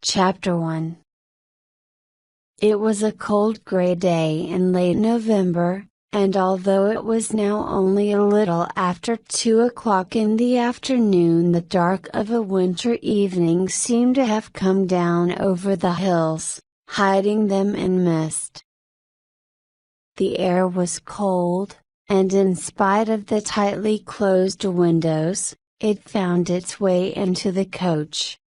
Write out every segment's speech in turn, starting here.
Chapter 1. It was a cold gray day in late November, and although it was now only a little after 2 o'clock in the afternoon, the dark of a winter evening seemed to have come down over the hills, hiding them in mist. The air was cold, and in spite of the tightly closed windows, it found its way into the coach.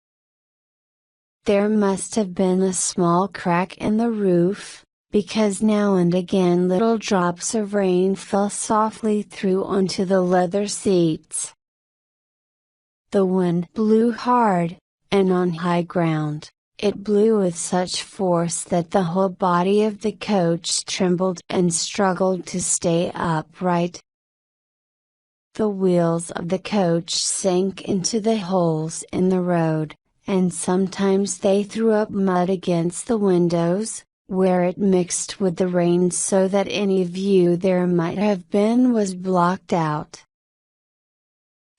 There must have been a small crack in the roof, because now and again little drops of rain fell softly through onto the leather seats. The wind blew hard, and on high ground, it blew with such force that the whole body of the coach trembled and struggled to stay upright. The wheels of the coach sank into the holes in the road, and sometimes they threw up mud against the windows, where it mixed with the rain so that any view there might have been was blocked out.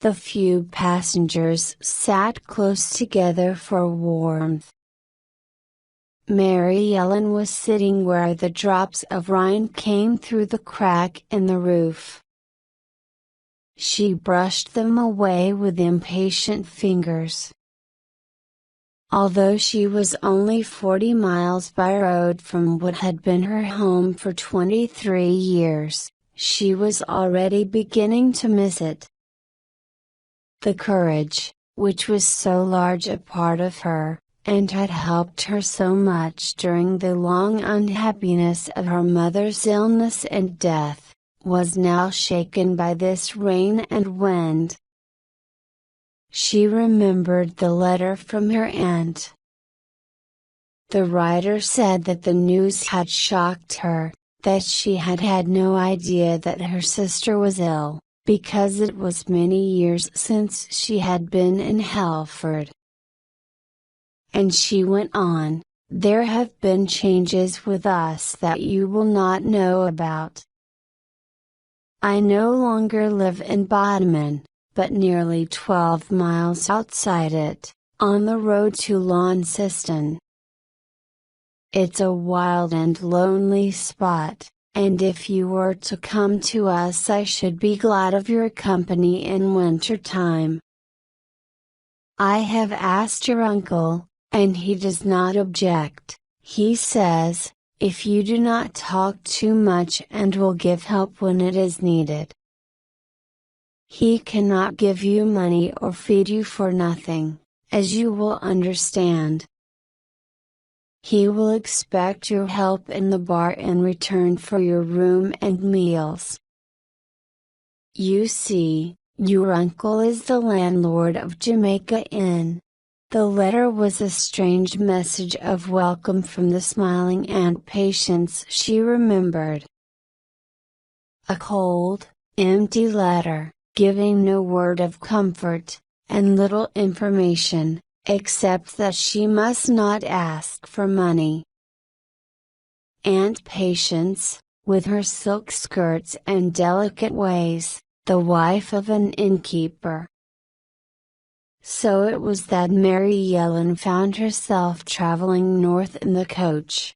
The few passengers sat close together for warmth. Mary Ellen was sitting where the drops of rain came through the crack in the roof. She brushed them away with impatient fingers. Although she was only 40 miles by road from what had been her home for 23 years, she was already beginning to miss it. The courage, which was so large a part of her, and had helped her so much during the long unhappiness of her mother's illness and death, was now shaken by this rain and wind. She remembered the letter from her aunt. The writer said that the news had shocked her, that she had had no idea that her sister was ill, because it was many years since she had been in Halford. And she went on, "There have been changes with us that you will not know about. I no longer live in Bodmin, but nearly 12 miles outside it, on the road to Launceston. It's a wild and lonely spot, and if you were to come to us I should be glad of your company in winter time. I have asked your uncle, and he does not object. He says, if you do not talk too much and will give help when it is needed. He cannot give you money or feed you for nothing, as you will understand. He will expect your help in the bar in return for your room and meals. You see, your uncle is the landlord of Jamaica Inn." The letter was a strange message of welcome from the smiling Aunt Patience she remembered. A cold, empty letter, giving no word of comfort, and little information, except that she must not ask for money. Aunt Patience, with her silk skirts and delicate ways, the wife of an innkeeper. So it was that Mary Ellen found herself traveling north in the coach.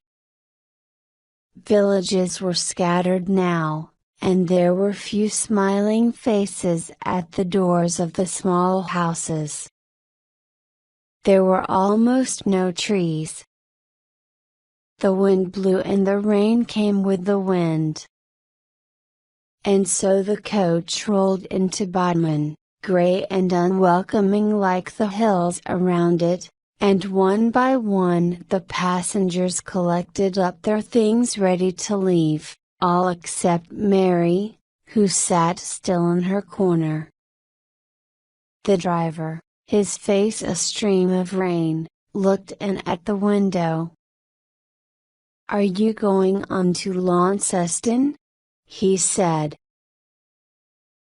Villages were scattered now, and there were few smiling faces at the doors of the small houses. There were almost no trees. The wind blew and the rain came with the wind. And so the coach rolled into Bodmin, grey and unwelcoming like the hills around it, and one by one the passengers collected up their things ready to leave, all except Mary, who sat still in her corner. The driver, his face a stream of rain, looked in at the window. "Are you going on to Launceston?" he said.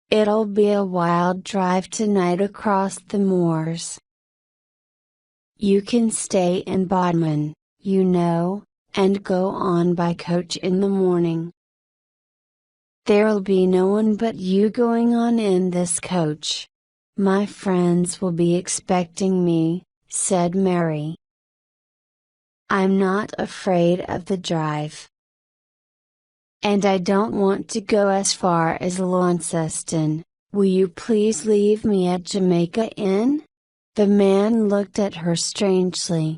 "It'll be a wild drive tonight across the moors. You can stay in Bodmin, you know, and go on by coach in the morning. There'll be no one but you going on in this coach. My friends will be expecting me," said Mary. I'm not afraid of the drive. And I don't want to go as far as Launceston. Will you please leave me at Jamaica Inn? The man looked at her strangely.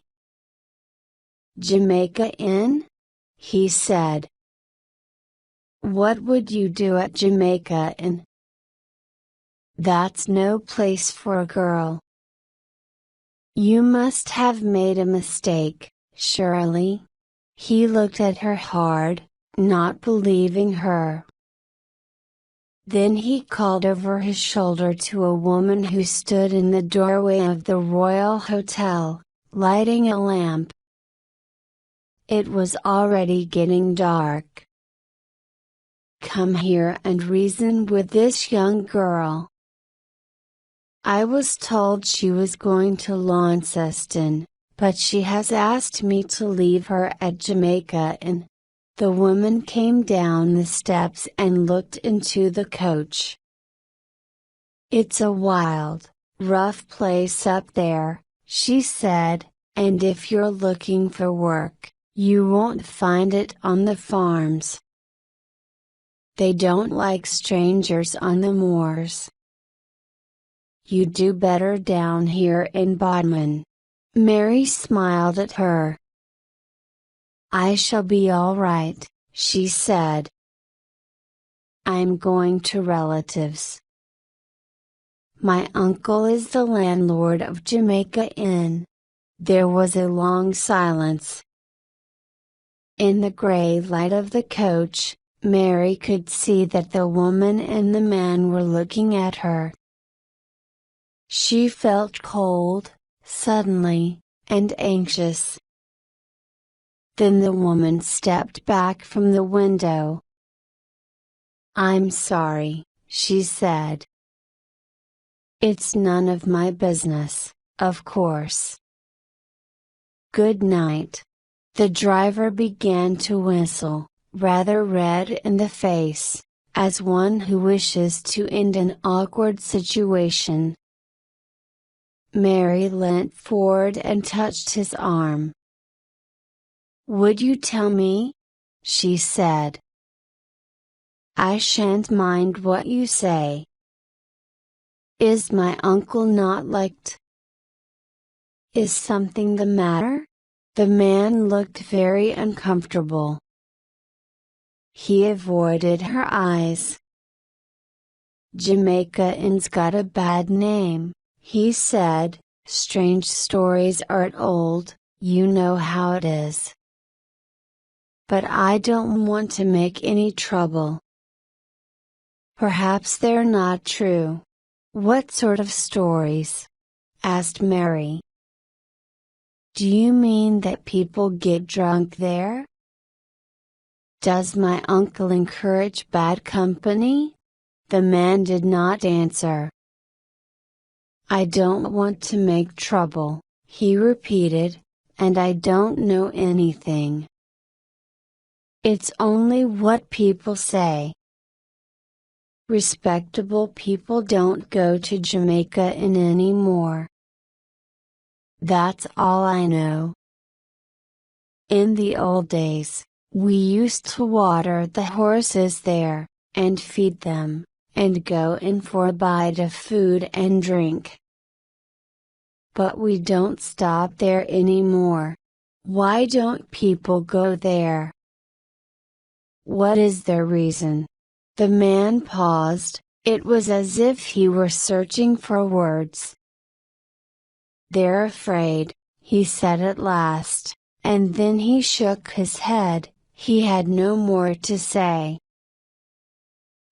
Jamaica Inn? He said. What would you do at Jamaica Inn? That's no place for a girl. You must have made a mistake, surely. He looked at her hard, not believing her. Then he called over his shoulder to a woman who stood in the doorway of the Royal Hotel, lighting a lamp. It was already getting dark. Come here and reason with this young girl. I was told she was going to Launceston, but she has asked me to leave her at Jamaica Inn. The woman came down the steps and looked into the coach. It's a wild, rough place up there, she said, and if you're looking for work, you won't find it on the farms. They don't like strangers on the moors. You do better down here in Bodmin. Mary smiled at her. I shall be all right, she said. I'm going to relatives. My uncle is the landlord of Jamaica Inn. There was a long silence. In the grey light of the coach, Mary could see that the woman and the man were looking at her. She felt cold, suddenly, and anxious. Then the woman stepped back from the window. I'm sorry, she said. It's none of my business, of course. Good night. The driver began to whistle, rather red in the face, as one who wishes to end an awkward situation. Mary leant forward and touched his arm. Would you tell me? She said. I shan't mind what you say. Is my uncle not liked? Is something the matter? The man looked very uncomfortable. He avoided her eyes. Jamaica Inn's got a bad name, he said. Strange stories are old, you know how it is. But I don't want to make any trouble. Perhaps they're not true. What sort of stories? Asked Mary. Do you mean that people get drunk there? Does my uncle encourage bad company? The man did not answer. I don't want to make trouble, he repeated, and I don't know anything. It's only what people say. Respectable people don't go to Jamaica Inn anymore. That's all I know. In the old days, we used to water the horses there, and feed them, and go in for a bite of food and drink. But we don't stop there anymore. Why don't people go there? What is their reason? The man paused, it was as if he were searching for words. They're afraid, he said at last, and then he shook his head, he had no more to say.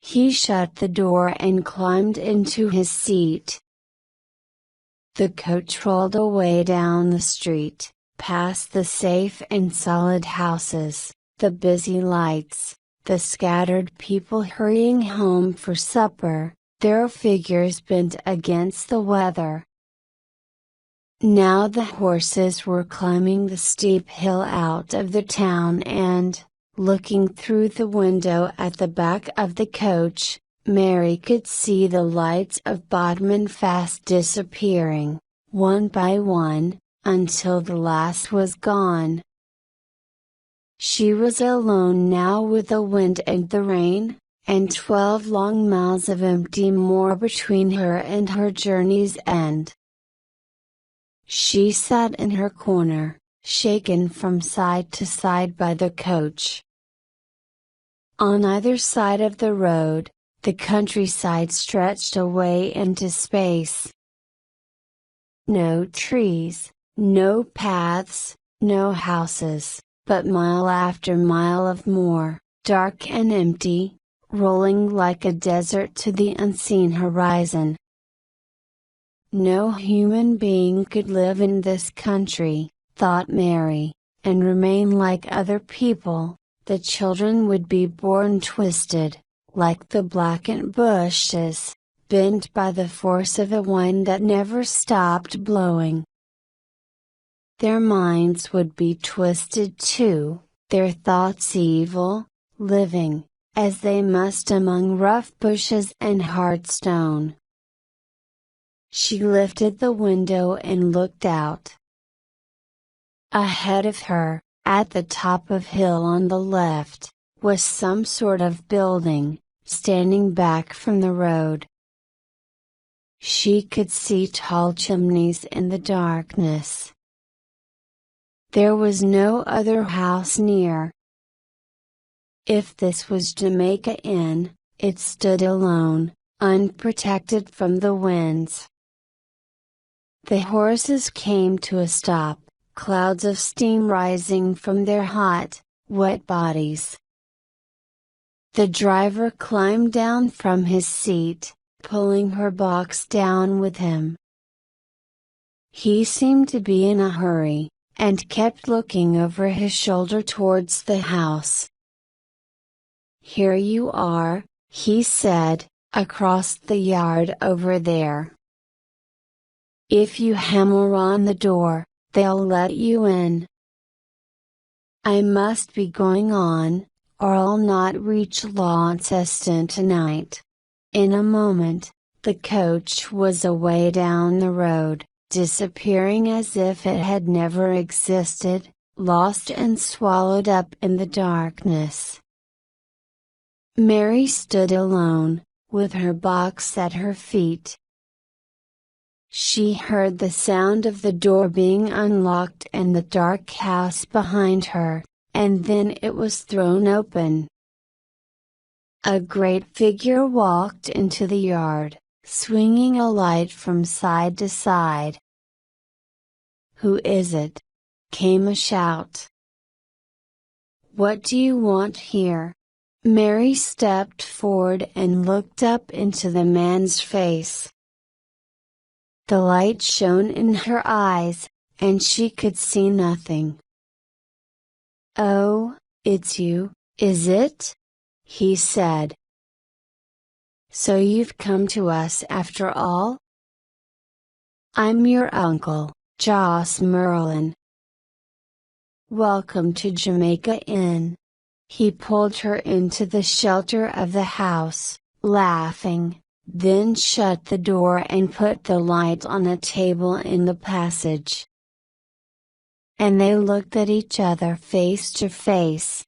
He shut the door and climbed into his seat. The coach rolled away down the street, past the safe and solid houses, the busy lights, the scattered people hurrying home for supper, their figures bent against the weather. Now the horses were climbing the steep hill out of the town and, looking through the window at the back of the coach, Mary could see the lights of Bodmin fast disappearing, one by one, until the last was gone, She was alone now with the wind and the rain, and 12 long miles of empty moor between her and her journey's end. She sat in her corner, shaken from side to side by the coach. On either side of the road, the countryside stretched away into space. No trees, no paths, no houses, but mile after mile of moor, dark and empty, rolling like a desert to the unseen horizon. No human being could live in this country, thought Mary, and remain like other people. The children would be born twisted, like the blackened bushes, bent by the force of a wind that never stopped blowing. Their minds would be twisted too, their thoughts evil, living, as they must among rough bushes and hard stone. She lifted the window and looked out. Ahead of her, at the top of hill on the left, was some sort of building, standing back from the road. She could see tall chimneys in the darkness. There was no other house near. If this was Jamaica Inn, it stood alone, unprotected from the winds. The horses came to a stop, clouds of steam rising from their hot, wet bodies. The driver climbed down from his seat, pulling her box down with him. He seemed to be in a hurry, and kept looking over his shoulder towards the house. "Here you are," he said, "across the yard over there. If you hammer on the door, they'll let you in. I must be going on, or I'll not reach Launceston tonight." In a moment, the coach was away down the road, disappearing as if it had never existed, lost and swallowed up in the darkness. Mary stood alone, with her box at her feet. She heard the sound of the door being unlocked and the dark house behind her, and then it was thrown open. A great figure walked into the yard, swinging a light from side to side. "Who is it?" came a shout. "What do you want here?" Mary stepped forward and looked up into the man's face. The light shone in her eyes, and she could see nothing. "Oh, it's you, is it?" he said. "So you've come to us after all? I'm your uncle, Jos Merlin. Welcome to Jamaica Inn." He pulled her into the shelter of the house, laughing, then shut the door and put the light on a table in the passage. And they looked at each other face to face.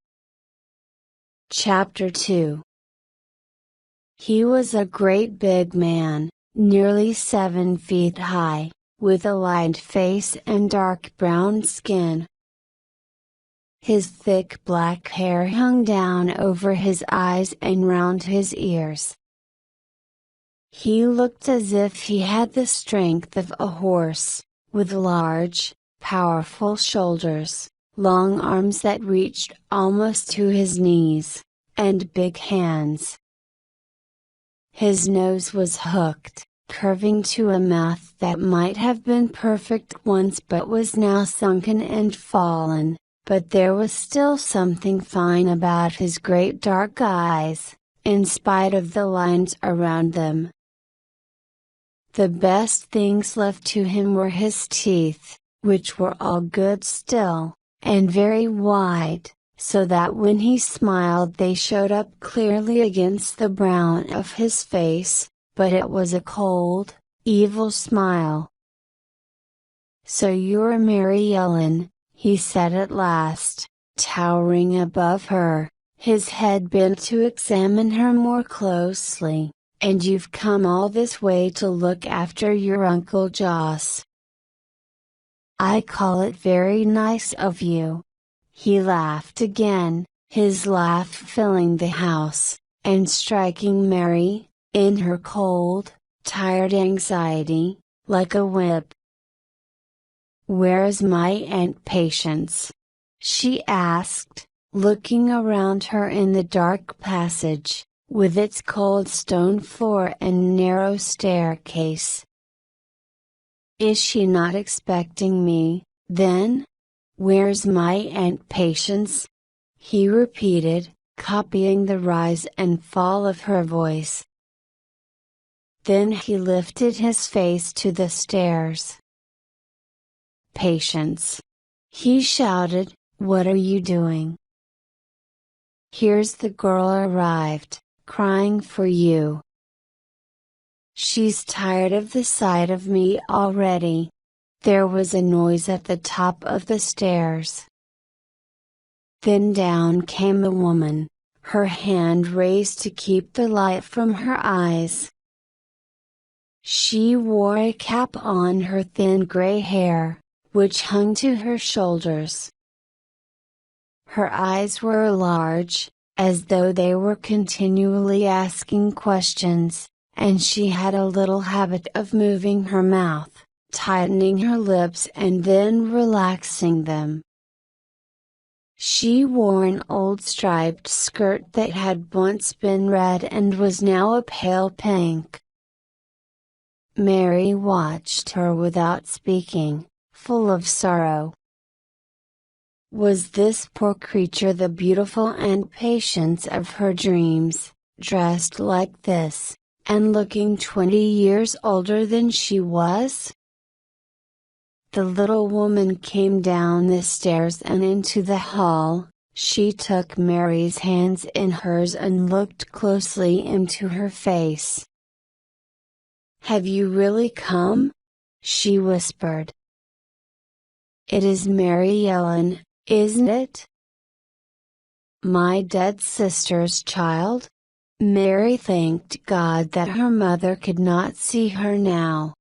Chapter 2. He was a great big man, nearly 7 feet high, with a lined face and dark brown skin. His thick black hair hung down over his eyes and round his ears. He looked as if he had the strength of a horse, with large, powerful shoulders, long arms that reached almost to his knees, and big hands. His nose was hooked, curving to a mouth that might have been perfect once but was now sunken and fallen, but there was still something fine about his great dark eyes, in spite of the lines around them. The best things left to him were his teeth, which were all good still, and very white, so that when he smiled they showed up clearly against the brown of his face, but it was a cold, evil smile. "So you're Mary Ellen," he said at last, towering above her, his head bent to examine her more closely. "And you've come all this way to look after your Uncle Joss. I call it very nice of you." He laughed again, his laugh filling the house, and striking Mary, in her cold, tired anxiety, like a whip. "Where is my Aunt Patience?" she asked, looking around her in the dark passage, with its cold stone floor and narrow staircase. "Is she not expecting me, then? Where's my Aunt Patience?" he repeated, copying the rise and fall of her voice. Then he lifted his face to the stairs. "Patience!" he shouted, "what are you doing? Here's the girl arrived, crying for you. She's tired of the sight of me already." There was a noise at the top of the stairs. Then down came a woman, her hand raised to keep the light from her eyes. She wore a cap on her thin gray hair, which hung to her shoulders. Her eyes were large, as though they were continually asking questions, and she had a little habit of moving her mouth, tightening her lips and then relaxing them. She wore an old striped skirt that had once been red and was now a pale pink. Mary watched her without speaking, full of sorrow. Was this poor creature the beautiful Aunt Patience of her dreams, dressed like this, and looking 20 years older than she was? The little woman came down the stairs and into the hall. She took Mary's hands in hers and looked closely into her face. "Have you really come?" she whispered. "It is Mary Ellen, isn't it? My dead sister's child?" Mary thanked God that her mother could not see her now.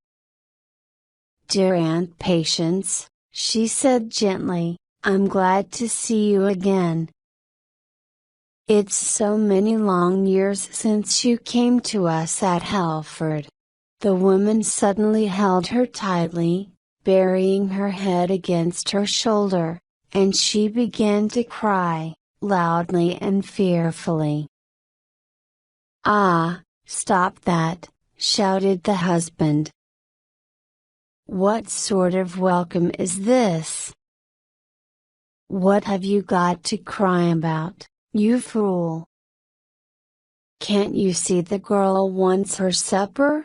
"Dear Aunt Patience," she said gently, "I'm glad to see you again. It's so many long years since you came to us at Halford." The woman suddenly held her tightly, burying her head against her shoulder, and she began to cry, loudly and fearfully. "Ah, stop that," shouted the husband. "What sort of welcome is this? What have you got to cry about, you fool? Can't you see the girl wants her supper?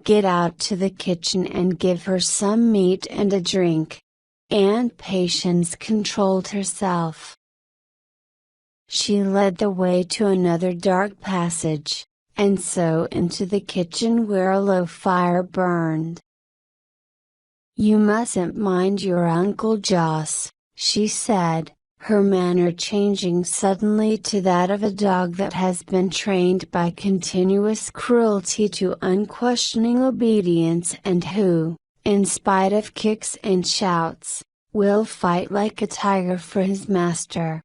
Get out to the kitchen and give her some meat and a drink." Aunt Patience controlled herself. She led the way to another dark passage, and so into the kitchen where a low fire burned. "You mustn't mind your Uncle Joss," she said, her manner changing suddenly to that of a dog that has been trained by continuous cruelty to unquestioning obedience and who, in spite of kicks and shouts, will fight like a tiger for his master.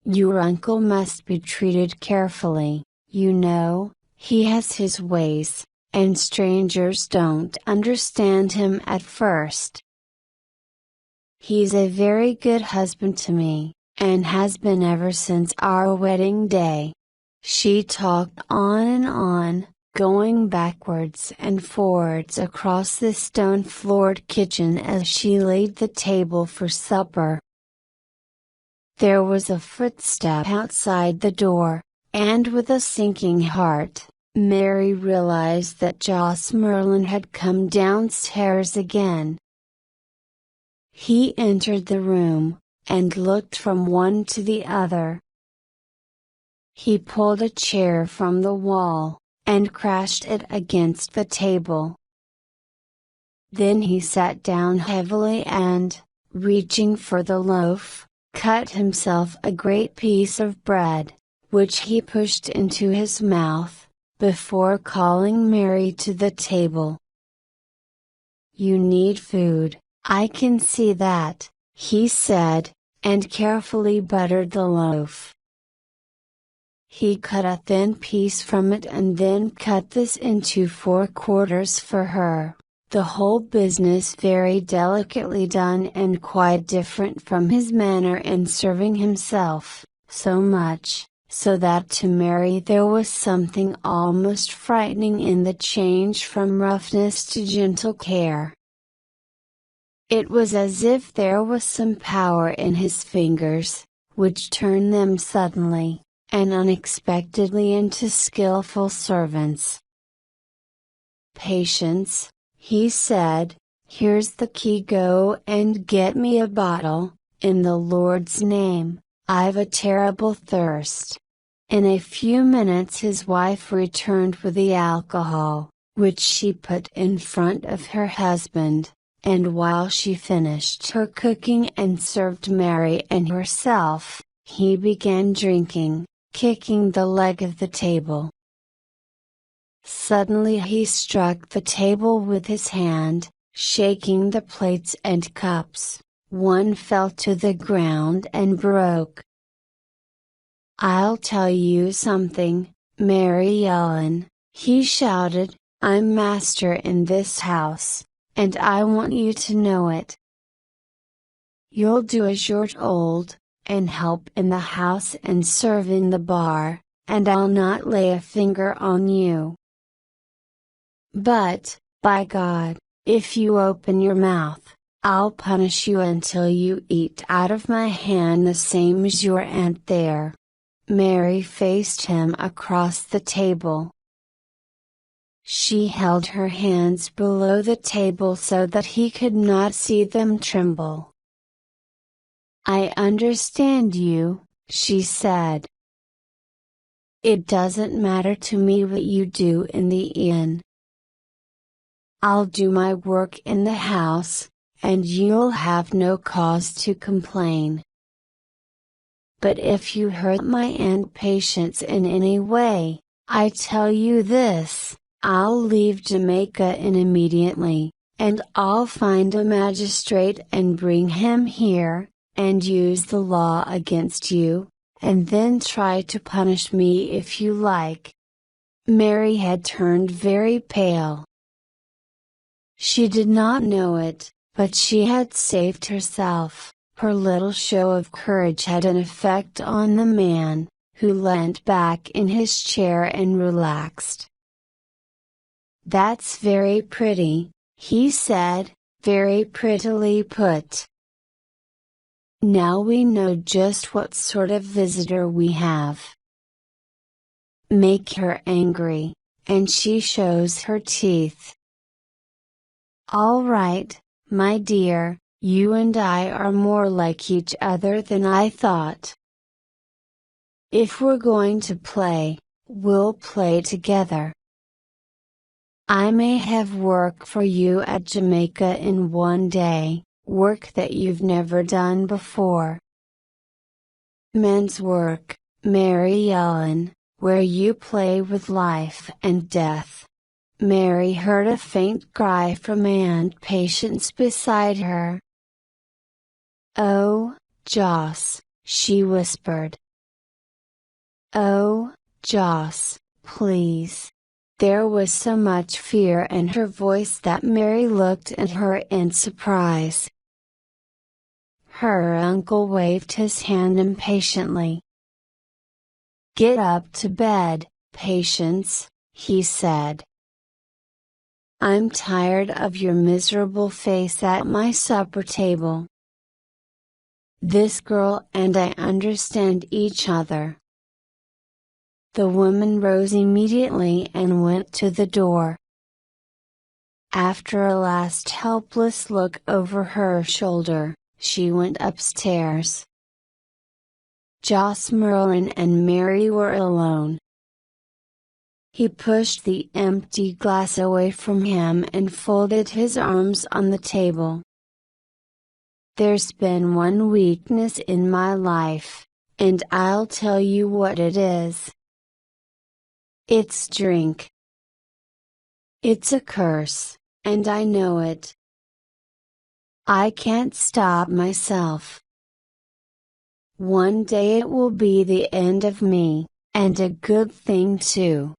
"Your uncle must be treated carefully, you know, he has his ways, and strangers don't understand him at first. He's a very good husband to me, and has been ever since our wedding day." She talked on and on, going backwards and forwards across the stone-floored kitchen as she laid the table for supper. There was a footstep outside the door, and with a sinking heart, Mary realized that Joss Merlin had come downstairs again. He entered the room, and looked from one to the other. He pulled a chair from the wall, and crashed it against the table. Then he sat down heavily and, reaching for the loaf, cut himself a great piece of bread, which he pushed into his mouth, before calling Mary to the table. "You need food, I can see that," he said, and carefully buttered the loaf. He cut a thin piece from it and then cut this into 4/4 for her, the whole business very delicately done and quite different from his manner in serving himself, so much, so that to Mary there was something almost frightening in the change from roughness to gentle care. It was as if there was some power in his fingers, which turned them suddenly, and unexpectedly into skillful servants. "Patience," he said, "here's the key, go and get me a bottle, in the Lord's name, I've a terrible thirst." In a few minutes his wife returned with the alcohol, which she put in front of her husband, and while she finished her cooking and served Mary and herself, he began drinking, kicking the leg of the table. Suddenly he struck the table with his hand, shaking the plates and cups. One fell to the ground and broke. "I'll tell you something, Mary Ellen," he shouted, "I'm master in this house, and I want you to know it. You'll do as you're told, and help in the house and serve in the bar, and I'll not lay a finger on you. But, by God, if you open your mouth, I'll punish you until you eat out of my hand the same as your aunt there." Mary faced him across the table. She held her hands below the table so that he could not see them tremble. "I understand you," she said. "It doesn't matter to me what you do in the inn. I'll do my work in the house, and you'll have no cause to complain. But if you hurt my Aunt Patience in any way, I tell you this, I'll leave Jamaica immediately, and I'll find a magistrate and bring him here, and use the law against you, and then try to punish me if you like." Mary had turned very pale. She did not know it, but she had saved herself. Her little show of courage had an effect on the man, who leant back in his chair and relaxed. "That's very pretty," he said, "very prettily put. Now we know just what sort of visitor we have. Make her angry, and she shows her teeth. All right, my dear, you and I are more like each other than I thought. If we're going to play, we'll play together. I may have work for you at Jamaica in one day, work that you've never done before. Men's work, Mary Ellen, where you play with life and death." Mary heard a faint cry from Aunt Patience beside her. "Oh, Joss," she whispered. "Oh, Joss, please." There was so much fear in her voice that Mary looked at her in surprise. Her uncle waved his hand impatiently. "Get up to bed, Patience," he said. "I'm tired of your miserable face at my supper table. This girl and I understand each other." The woman rose immediately and went to the door. After a last helpless look over her shoulder, she went upstairs. Joss Merlin and Mary were alone. He pushed the empty glass away from him and folded his arms on the table. There's been one weakness in my life, and I'll tell you what it is. It's drink. It's a curse, and I know it. I can't stop myself. One day it will be the end of me, and a good thing too.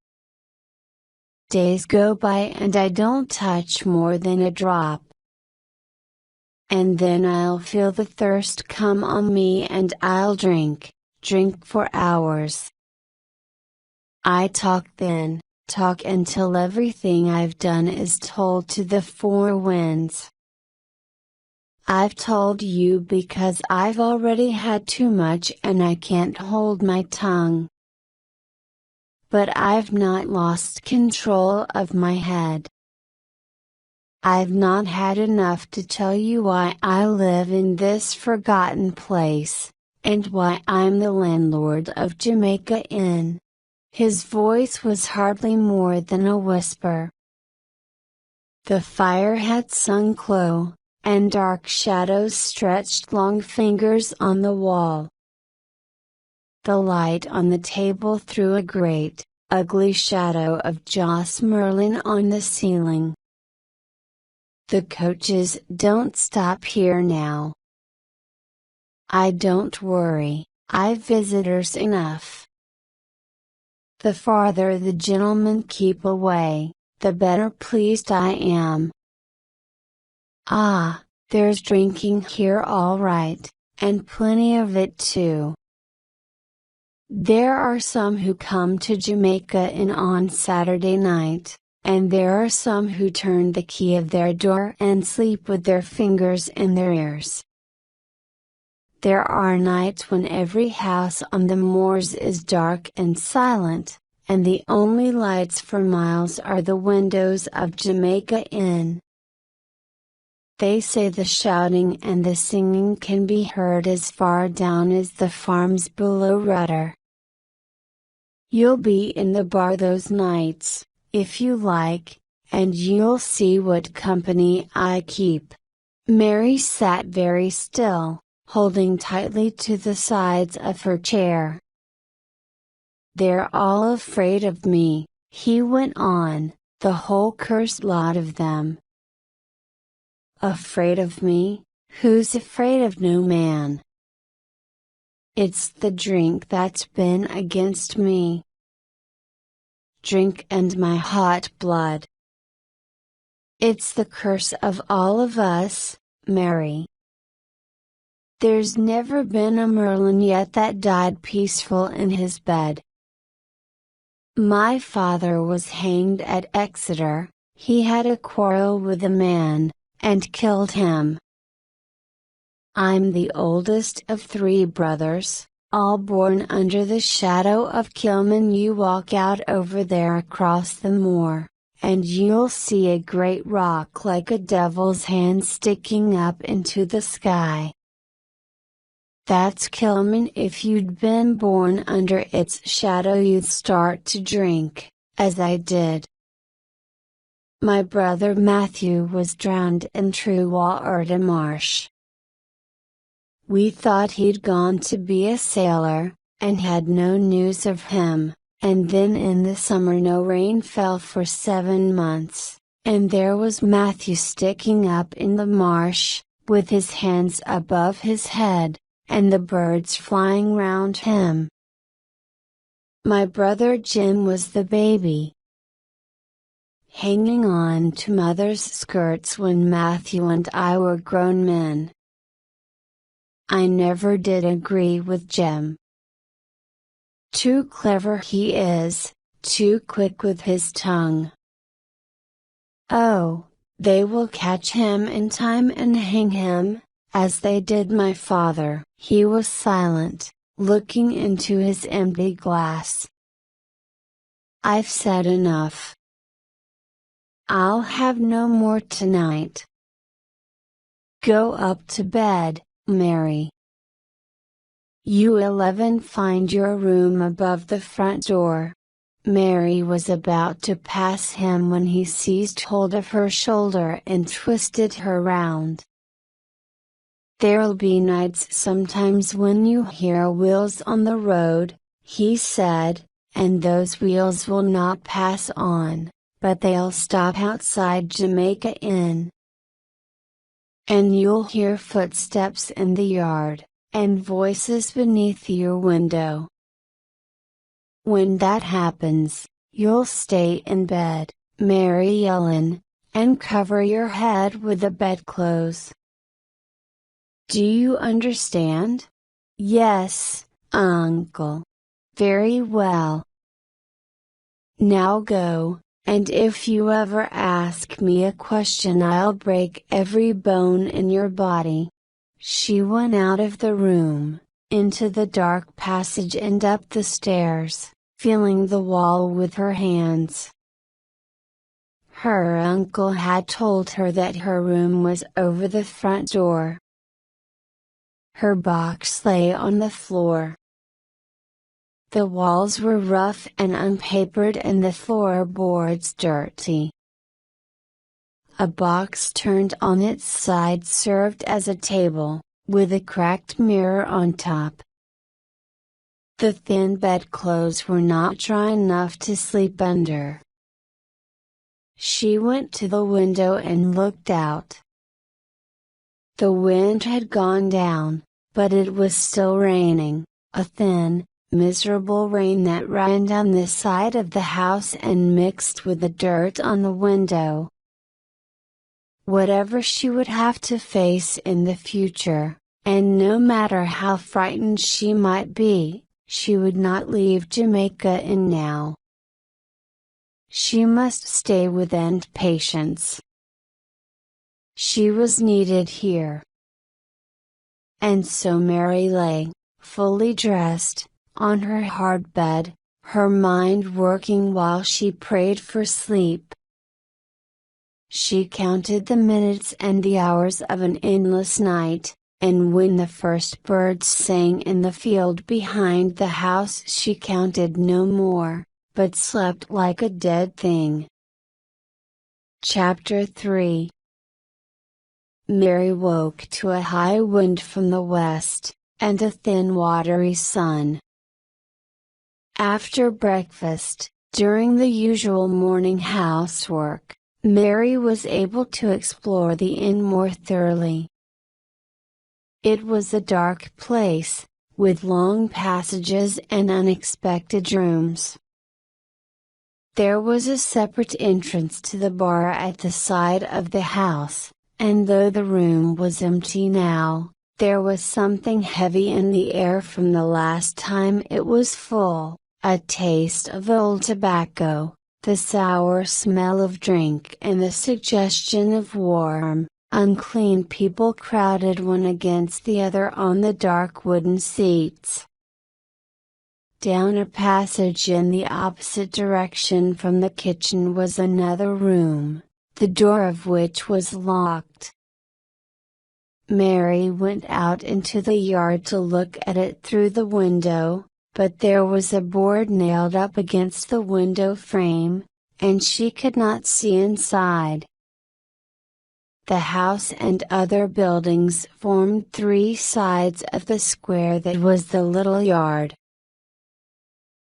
Days go by and I don't touch more than a drop. And then I'll feel the thirst come on me and I'll drink for hours. I talk then, talk until everything I've done is told to the four winds. I've told you because I've already had too much and I can't hold my tongue. But I've not lost control of my head. I've not had enough to tell you why I live in this forgotten place, and why I'm the landlord of Jamaica Inn. His voice was hardly more than a whisper. The fire had sunk low, and dark shadows stretched long fingers on the wall. The light on the table threw a great, ugly shadow of Joss Merlin on the ceiling. The coaches don't stop here now. I don't worry, I've visitors enough. The farther the gentlemen keep away, the better pleased I am. Ah, there's drinking here all right, and plenty of it too. There are some who come to Jamaica Inn on Saturday night, and there are some who turn the key of their door and sleep with their fingers in their ears. There are nights when every house on the moors is dark and silent, and the only lights for miles are the windows of Jamaica Inn. They say the shouting and the singing can be heard as far down as the farms below Rudder. You'll be in the bar those nights, if you like, and you'll see what company I keep. Mary sat very still, holding tightly to the sides of her chair. They're all afraid of me, he went on, the whole cursed lot of them. Afraid of me? Who's afraid of no man? It's the drink that's been against me. Drink and my hot blood. It's the curse of all of us, Mary. There's never been a Merlin yet that died peaceful in his bed. My father was hanged at Exeter, he had a quarrel with a man, and killed him. I'm the oldest of 3 brothers, all born under the shadow of Kilman. You walk out over there across the moor, and you'll see a great rock like a devil's hand sticking up into the sky. That's Kilman. If you'd been born under its shadow you'd start to drink, as I did. My brother Matthew was drowned in Truewater Marsh. We thought he'd gone to be a sailor, and had no news of him, and then in the summer no rain fell for 7 months, and there was Matthew sticking up in the marsh, with his hands above his head, and the birds flying round him. My brother Jim was the baby, hanging on to mother's skirts when Matthew and I were grown men. I never did agree with Jim. Too clever he is, too quick with his tongue. Oh, they will catch him in time and hang him, as they did my father. He was silent, looking into his empty glass. I've said enough. I'll have no more tonight. Go up to bed, Mary. You 11 find your room above the front door. Mary was about to pass him when he seized hold of her shoulder and twisted her round. There'll be nights sometimes when you hear wheels on the road, he said, and those wheels will not pass on, but they'll stop outside Jamaica Inn. And you'll hear footsteps in the yard, and voices beneath your window. When that happens, you'll stay in bed, Mary Ellen, and cover your head with the bedclothes. Do you understand? Yes, Uncle. Very well. Now go, and if you ever ask me a question I'll break every bone in your body. She went out of the room, into the dark passage and up the stairs, feeling the wall with her hands. Her uncle had told her that her room was over the front door. Her box lay on the floor. The walls were rough and unpapered and the floorboards dirty. A box turned on its side served as a table, with a cracked mirror on top. The thin bedclothes were not dry enough to sleep under. She went to the window and looked out. The wind had gone down, but it was still raining, a thin, miserable rain that ran down the side of the house and mixed with the dirt on the window. Whatever she would have to face in the future, and no matter how frightened she might be, she would not leave Jamaica Inn now. She must stay with Aunt Patience. She was needed here. And so Mary lay, fully dressed, on her hard bed, her mind working while she prayed for sleep. She counted the minutes and the hours of an endless night, and when the first birds sang in the field behind the house she counted no more, but slept like a dead thing. Chapter 3. Mary woke to a high wind from the west, and a thin watery sun. After breakfast, during the usual morning housework, Mary was able to explore the inn more thoroughly. It was a dark place, with long passages and unexpected rooms. There was a separate entrance to the bar at the side of the house, and though the room was empty now, there was something heavy in the air from the last time it was full, a taste of old tobacco, the sour smell of drink and the suggestion of warm, unclean people crowded one against the other on the dark wooden seats. Down a passage in the opposite direction from the kitchen was another room, the door of which was locked. Mary went out into the yard to look at it through the window, but there was a board nailed up against the window frame, and she could not see inside. The house and other buildings formed three sides of the square that was the little yard.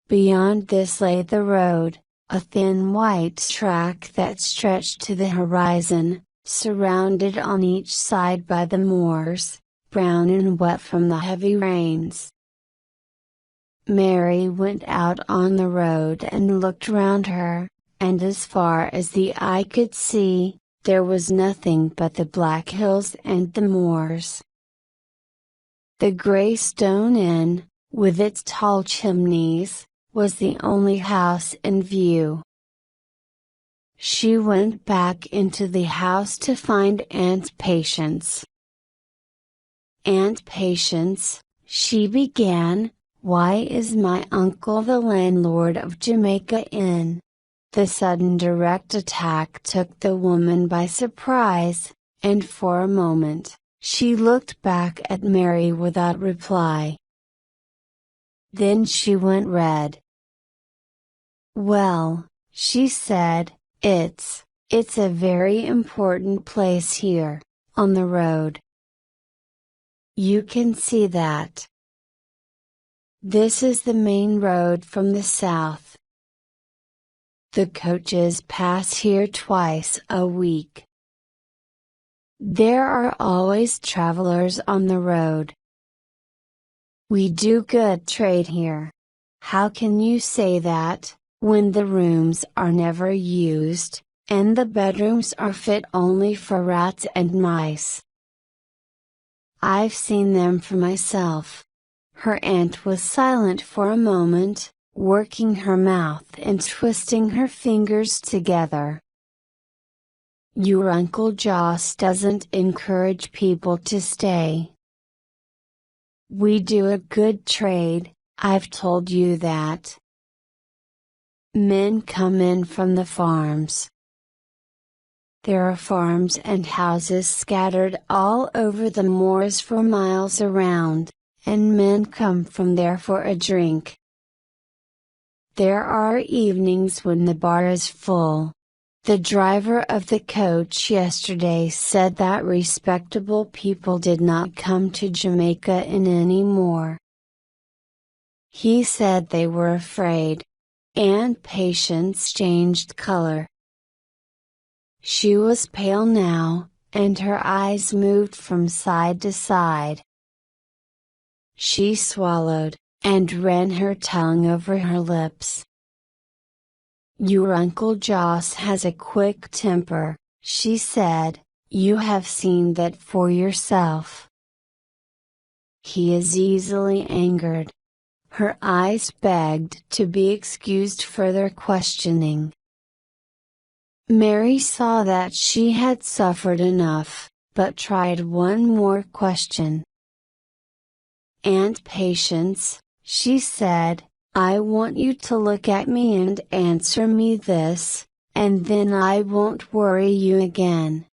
Beyond this lay the road, a thin white track that stretched to the horizon, surrounded on each side by the moors, brown and wet from the heavy rains. Mary went out on the road and looked round her, and as far as the eye could see, there was nothing but the black hills and the moors. The grey stone inn, with its tall chimneys, was the only house in view. She went back into the house to find Aunt Patience. "Aunt Patience," she began, "why is my uncle the landlord of Jamaica Inn?" The sudden direct attack took the woman by surprise, and for a moment, she looked back at Mary without reply. Then she went red. "Well," she said, it's a very important place here, on the road." You can see that. This is the main road from the south. The coaches pass here twice a week. There are always travelers on the road. We do good trade here. How can you say that, when the rooms are never used, and the bedrooms are fit only for rats and mice? I've seen them for myself. Her aunt was silent for a moment, working her mouth and twisting her fingers together. Your Uncle Joss doesn't encourage people to stay. We do a good trade, I've told you that. Men come in from the farms. There are farms and houses scattered all over the moors for miles around, and men come from there for a drink. There are evenings when the bar is full. The driver of the coach yesterday said that respectable people did not come to Jamaica Inn anymore. He said they were afraid. And Patience changed color. She was pale now, and her eyes moved from side to side. She swallowed, and ran her tongue over her lips. Your Uncle Joss has a quick temper, she said, you have seen that for yourself. He is easily angered. Her eyes begged to be excused further questioning. Mary saw that she had suffered enough, but tried one more question. Aunt Patience, she said, I want you to look at me and answer me this, and then I won't worry you again.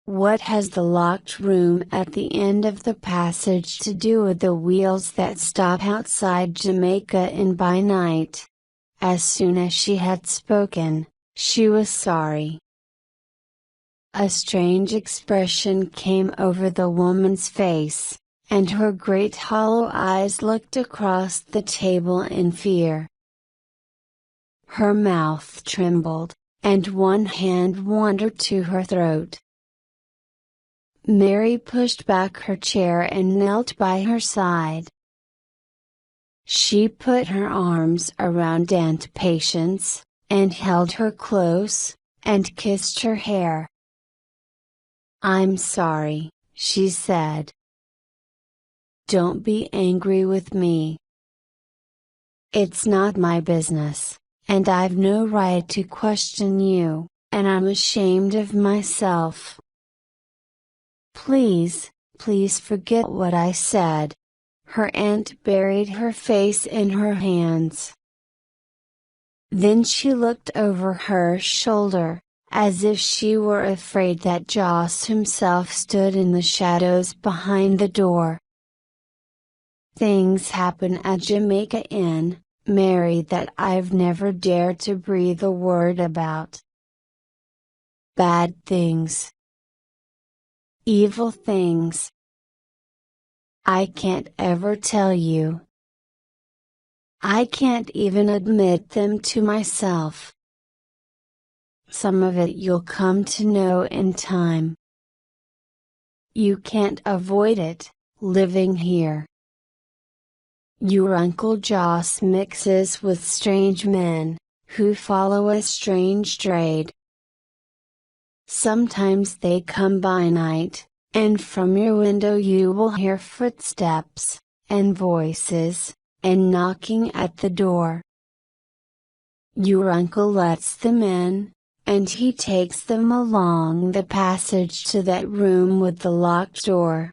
What has the locked room at the end of the passage to do with the wheels that stop outside Jamaica Inn by night? As soon as she had spoken, she was sorry. A strange expression came over the woman's face, and her great hollow eyes looked across the table in fear. Her mouth trembled, and one hand wandered to her throat. Mary pushed back her chair and knelt by her side. She put her arms around Aunt Patience, and held her close, and kissed her hair. I'm sorry, she said. Don't be angry with me. It's not my business, and I've no right to question you, and I'm ashamed of myself. Please, please forget what I said. Her aunt buried her face in her hands. Then she looked over her shoulder, as if she were afraid that Joss himself stood in the shadows behind the door. Things happen at Jamaica Inn, Mary, that I've never dared to breathe a word about. Bad things. Evil things. I can't ever tell you. I can't even admit them to myself. Some of it you'll come to know in time. You can't avoid it, living here. Your Uncle Joss mixes with strange men, who follow a strange trade. Sometimes they come by night, and from your window you will hear footsteps, and voices, and knocking at the door. Your uncle lets them in, and he takes them along the passage to that room with the locked door.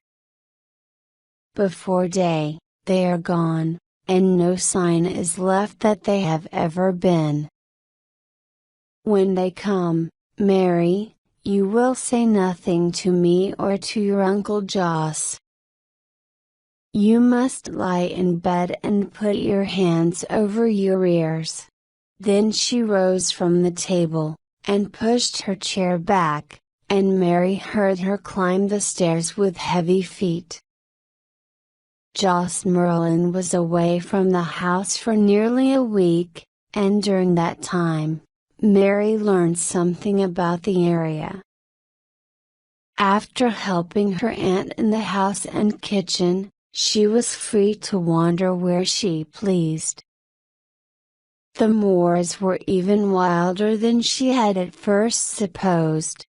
Before day, they are gone, and no sign is left that they have ever been. When they come, Mary, you will say nothing to me or to your Uncle Joss. You must lie in bed and put your hands over your ears. Then she rose from the table, and pushed her chair back, and Mary heard her climb the stairs with heavy feet. Joss Merlin was away from the house for nearly a week, and during that time, Mary learned something about the area. After helping her aunt in the house and kitchen, she was free to wander where she pleased. The moors were even wilder than she had at first supposed.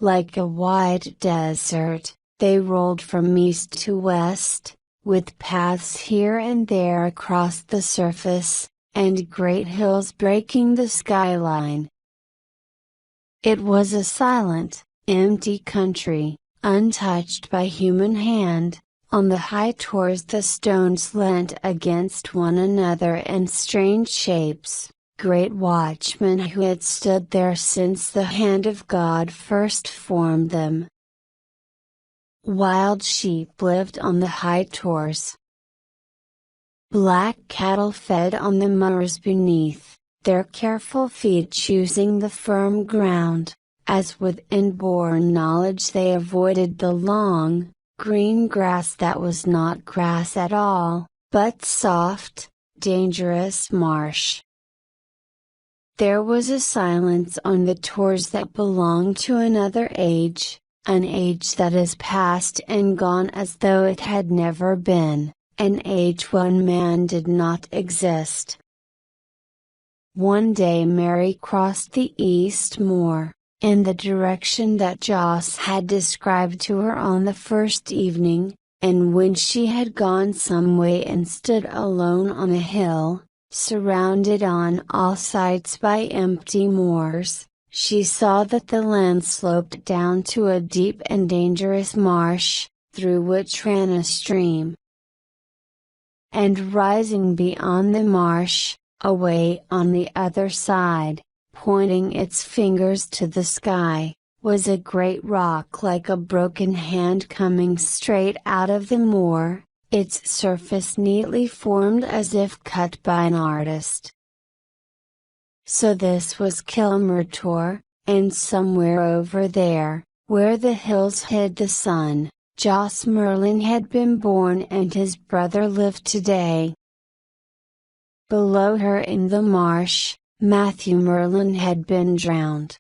Like a wide desert, they rolled from east to west, with paths here and there across the surface, and great hills breaking the skyline. It was a silent, empty country, untouched by human hand. On the high tors the stones leant against one another in strange shapes, great watchmen who had stood there since the hand of God first formed them. Wild sheep lived on the high tors. Black cattle fed on the moors beneath, their careful feet choosing the firm ground, as with inborn knowledge they avoided the long, green grass that was not grass at all, but soft, dangerous marsh. There was a silence on the tors that belonged to another age, an age that is past and gone as though it had never been, an age when man did not exist. One day Mary crossed the east moor, in the direction that Joss had described to her on the first evening, and when she had gone some way and stood alone on a hill, surrounded on all sides by empty moors, she saw that the land sloped down to a deep and dangerous marsh, through which ran a stream. And rising beyond the marsh, away on the other side, pointing its fingers to the sky, was a great rock like a broken hand coming straight out of the moor, its surface neatly formed as if cut by an artist. So this was Kilmer Tor, and somewhere over there, where the hills hid the sun, Joss Merlin had been born and his brother lived today. Below her in the marsh, Matthew Merlin had been drowned.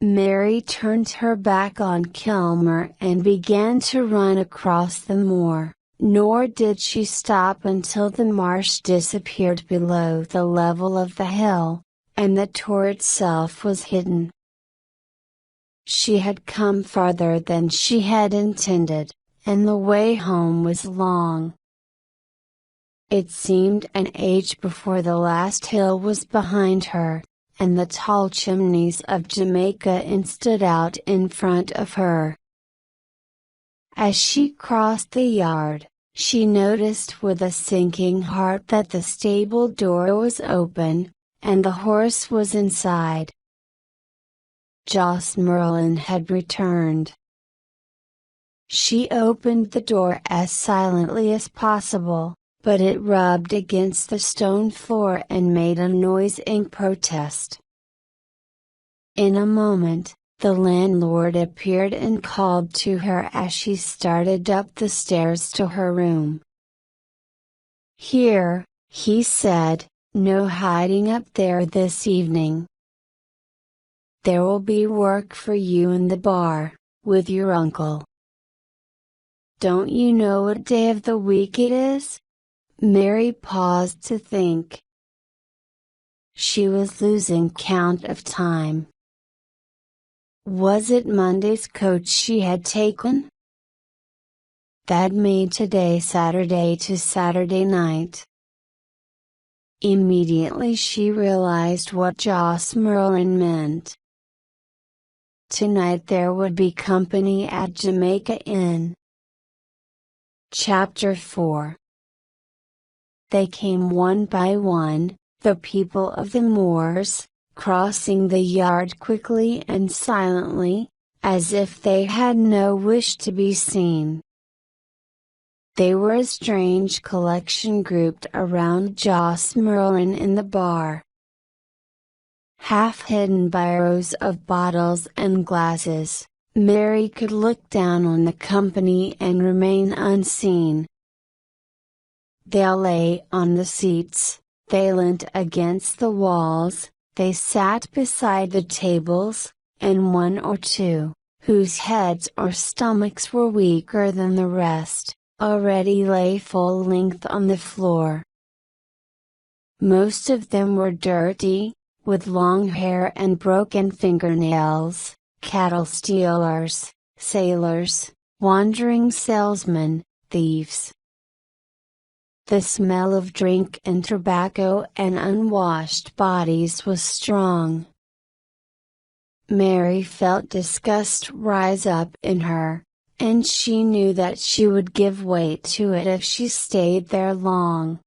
Mary turned her back on Kilmer and began to run across the moor, nor did she stop until the marsh disappeared below the level of the hill, and the tor itself was hidden. She had come farther than she had intended, and the way home was long. It seemed an age before the last hill was behind her, and the tall chimneys of Jamaica stood out in front of her. As she crossed the yard, she noticed with a sinking heart that the stable door was open, and the horse was inside. Joss Merlin had returned. She opened the door as silently as possible, but it rubbed against the stone floor and made a noise in protest. In a moment, the landlord appeared and called to her as she started up the stairs to her room. "Here," he said, "no hiding up there this evening. There will be work for you in the bar, with your uncle." "Don't you know what day of the week it is?" Mary paused to think. She was losing count of time. Was it Monday's coach she had taken? That made today Saturday to Saturday night. Immediately she realized what Joss Merlin meant. Tonight there would be company at Jamaica Inn. Chapter 4. They came one by one, the people of the moors, crossing the yard quickly and silently, as if they had no wish to be seen. They were a strange collection grouped around Joss Merlin in the bar. half hidden by rows of bottles and glasses, Mary could look down on the company and remain unseen. They lay on the seats, they leant against the walls, they sat beside the tables, and one or two, whose heads or stomachs were weaker than the rest, already lay full length on the floor. Most of them were dirty, with long hair and broken fingernails, cattle stealers, sailors, wandering salesmen, thieves. The smell of drink and tobacco and unwashed bodies was strong. Mary felt disgust rise up in her, and she knew that she would give way to it if she stayed there long.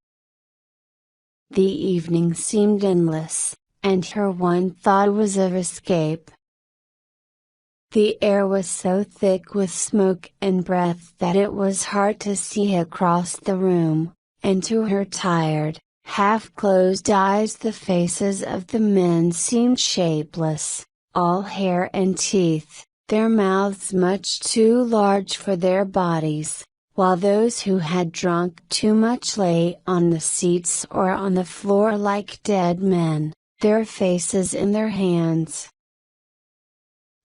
The evening seemed endless, and her one thought was of escape. The air was so thick with smoke and breath that it was hard to see across the room, and to her tired, half-closed eyes the faces of the men seemed shapeless, all hair and teeth, their mouths much too large for their bodies, while those who had drunk too much lay on the seats or on the floor like dead men, their faces in their hands.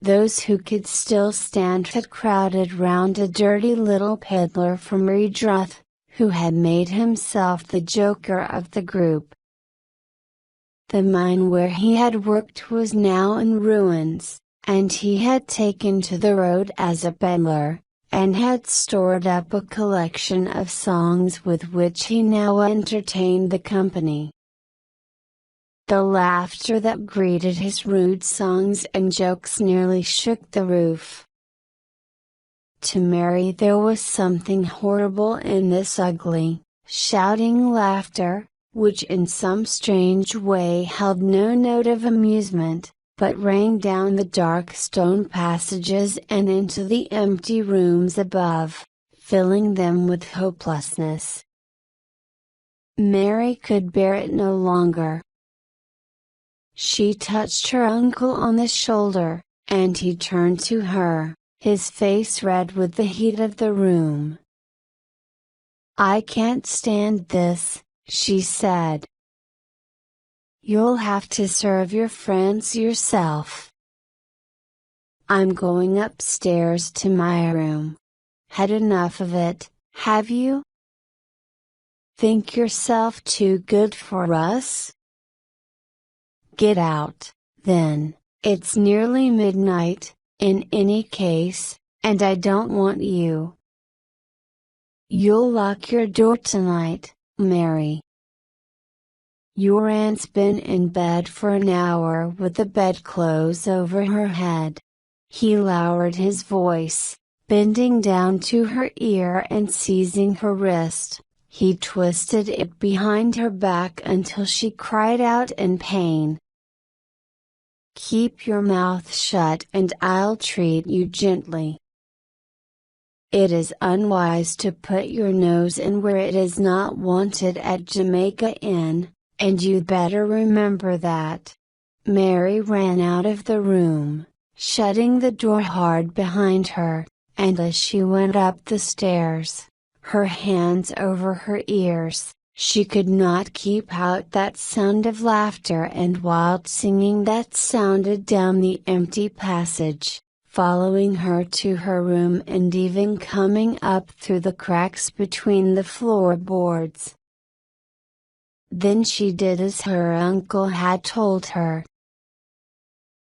Those who could still stand had crowded round a dirty little peddler from Redruth, who had made himself the joker of the group. The mine where he had worked was now in ruins, and he had taken to the road as a peddler, and had stored up a collection of songs with which he now entertained the company. The laughter that greeted his rude songs and jokes nearly shook the roof. To Mary there was something horrible in this ugly, shouting laughter, which in some strange way held no note of amusement, but rang down the dark stone passages and into the empty rooms above, filling them with hopelessness. Mary could bear it no longer. She touched her uncle on the shoulder, and he turned to her, his face red with the heat of the room. "I can't stand this," she said. "You'll have to serve your friends yourself. I'm going upstairs to my room. Had enough of it, have you? Think yourself too good for us? Get out, then, it's nearly midnight, in any case, and I don't want you. You'll lock your door tonight, Mary. Your aunt's been in bed for an hour with the bedclothes over her head." He lowered his voice, bending down to her ear and seizing her wrist, he twisted it behind her back until she cried out in pain. "Keep your mouth shut and I'll treat you gently. It is unwise to put your nose in where it is not wanted at Jamaica Inn, and you'd better remember that." Mary ran out of the room, shutting the door hard behind her, and as she went up the stairs, her hands over her ears, she could not keep out that sound of laughter and wild singing that sounded down the empty passage, following her to her room and even coming up through the cracks between the floorboards. Then she did as her uncle had told her.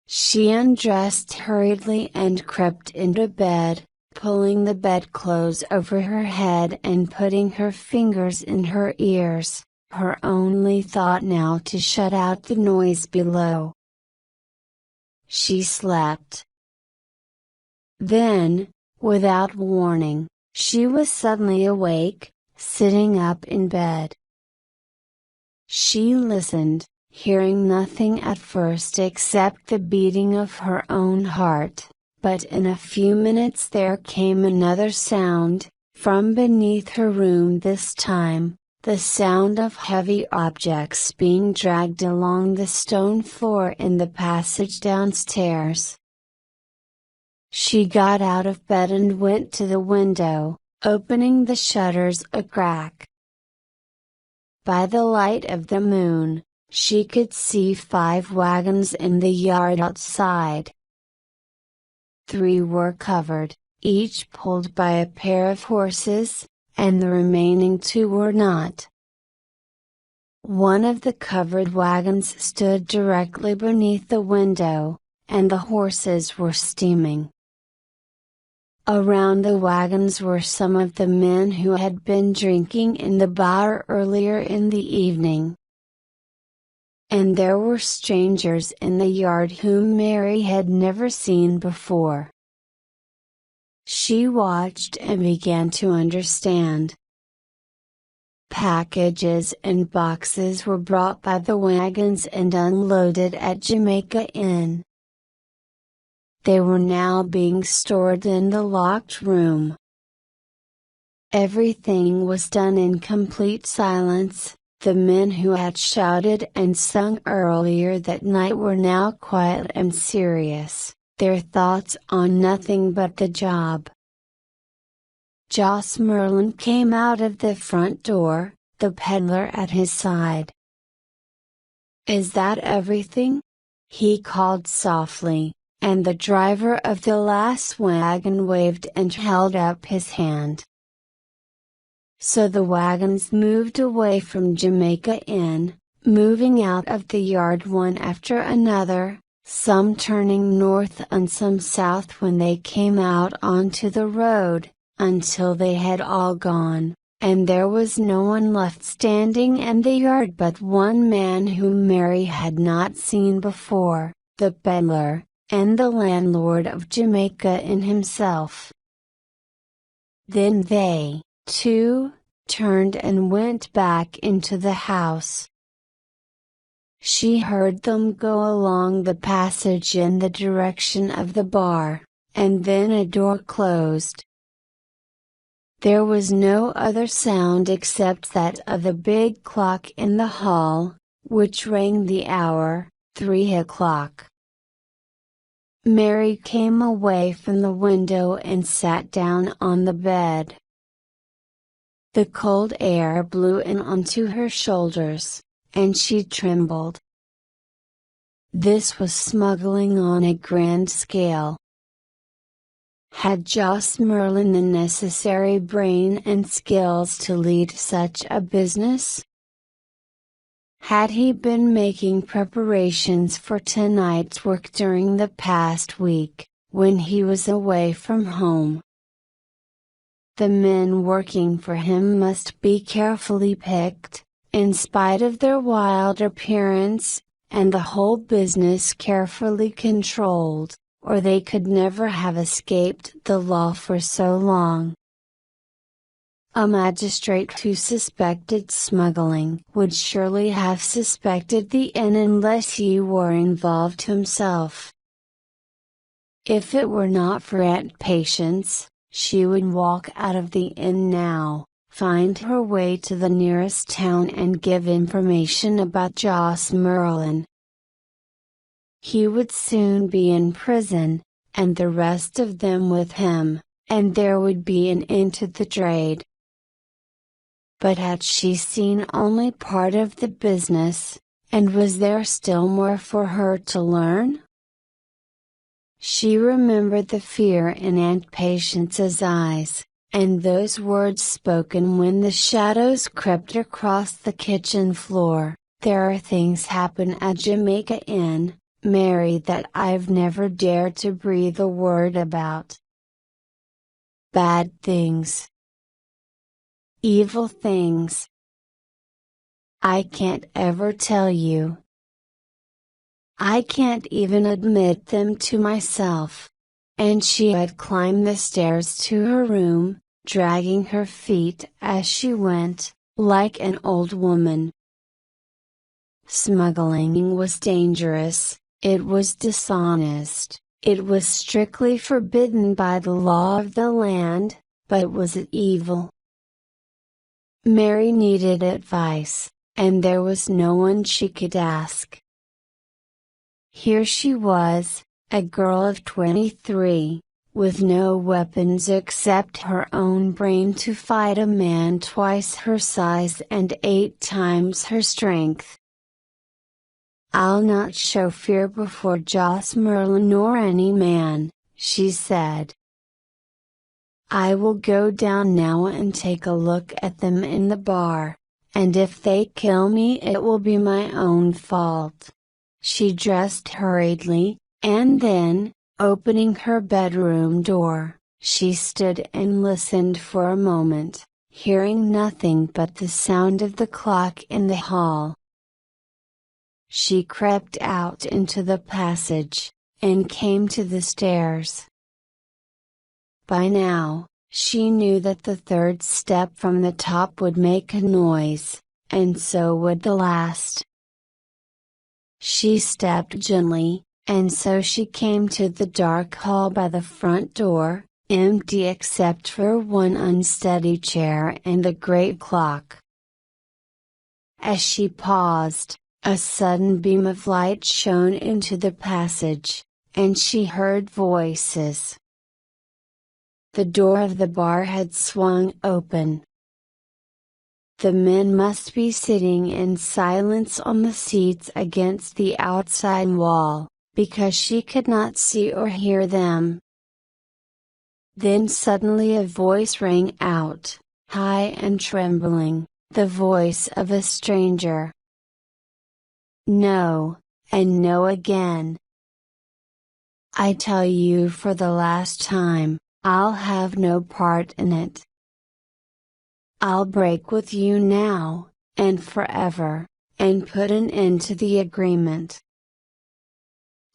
She undressed hurriedly and crept into bed, pulling the bedclothes over her head and putting her fingers in her ears, her only thought now to shut out the noise below. She slept. Then, without warning, she was suddenly awake, sitting up in bed. She listened, hearing nothing at first except the beating of her own heart, but in a few minutes there came another sound, from beneath her room this time, the sound of heavy objects being dragged along the stone floor in the passage downstairs. She got out of bed and went to the window, opening the shutters a crack. By the light of the moon, she could see 5 wagons in the yard outside. 3 were covered, each pulled by a pair of horses, and the remaining 2 were not. One of the covered wagons stood directly beneath the window, and the horses were steaming. Around the wagons were some of the men who had been drinking in the bar earlier in the evening. And there were strangers in the yard whom Mary had never seen before. She watched and began to understand. Packages and boxes were brought by the wagons and unloaded at Jamaica Inn. They were now being stored in the locked room. Everything was done in complete silence. The men who had shouted and sung earlier that night were now quiet and serious, their thoughts on nothing but the job. Joss Merlin came out of the front door, the peddler at his side. "Is that everything?" he called softly, and the driver of the last wagon waved and held up his hand. So the wagons moved away from Jamaica Inn, moving out of the yard one after another, some turning north and some south when they came out onto the road, until they had all gone, and there was no one left standing in the yard but one man whom Mary had not seen before, the peddler, and the landlord of Jamaica Inn himself. Then they, too, turned and went back into the house. She heard them go along the passage in the direction of the bar, and then a door closed. There was no other sound except that of the big clock in the hall, which rang the hour, 3 o'clock. Mary came away from the window and sat down on the bed. The cold air blew in onto her shoulders, and she trembled. This was smuggling on a grand scale. Had Joss Merlin the necessary brain and skills to lead such a business? Had he been making preparations for tonight's work during the past week, when he was away from home? The men working for him must be carefully picked, in spite of their wild appearance, and the whole business carefully controlled, or they could never have escaped the law for so long. A magistrate who suspected smuggling would surely have suspected the inn unless he were involved himself. If it were not for Aunt Patience, she would walk out of the inn now, find her way to the nearest town and give information about Joss Merlin. He would soon be in prison, and the rest of them with him, and there would be an end to the trade. But had she seen only part of the business, and was there still more for her to learn? She remembered the fear in Aunt Patience's eyes, and those words spoken when the shadows crept across the kitchen floor. "There are things happen at Jamaica Inn, Mary, that I've never dared to breathe a word about. Bad things. Evil things. I can't ever tell you. I can't even admit them to myself." And she had climbed the stairs to her room, dragging her feet as she went, like an old woman. Smuggling was dangerous, it was dishonest, it was strictly forbidden by the law of the land, but was it evil? Mary needed advice, and there was no one she could ask. Here she was, a girl of 23, with no weapons except her own brain to fight a man twice her size and 8 times her strength. "I'll not show fear before Joss Merlin nor any man," she said. "I will go down now and take a look at them in the bar, and if they kill me it will be my own fault." She dressed hurriedly, and then, opening her bedroom door, she stood and listened for a moment, hearing nothing but the sound of the clock in the hall. She crept out into the passage, and came to the stairs. By now, she knew that the third step from the top would make a noise, and so would the last. She stepped gently, and so she came to the dark hall by the front door, empty except for one unsteady chair and the great clock. As she paused, a sudden beam of light shone into the passage, and she heard voices. The door of the bar had swung open. The men must be sitting in silence on the seats against the outside wall, because she could not see or hear them. Then suddenly a voice rang out, high and trembling, the voice of a stranger. "No, and no again. I tell you for the last time, I'll have no part in it. I'll break with you now, and forever, and put an end to the agreement."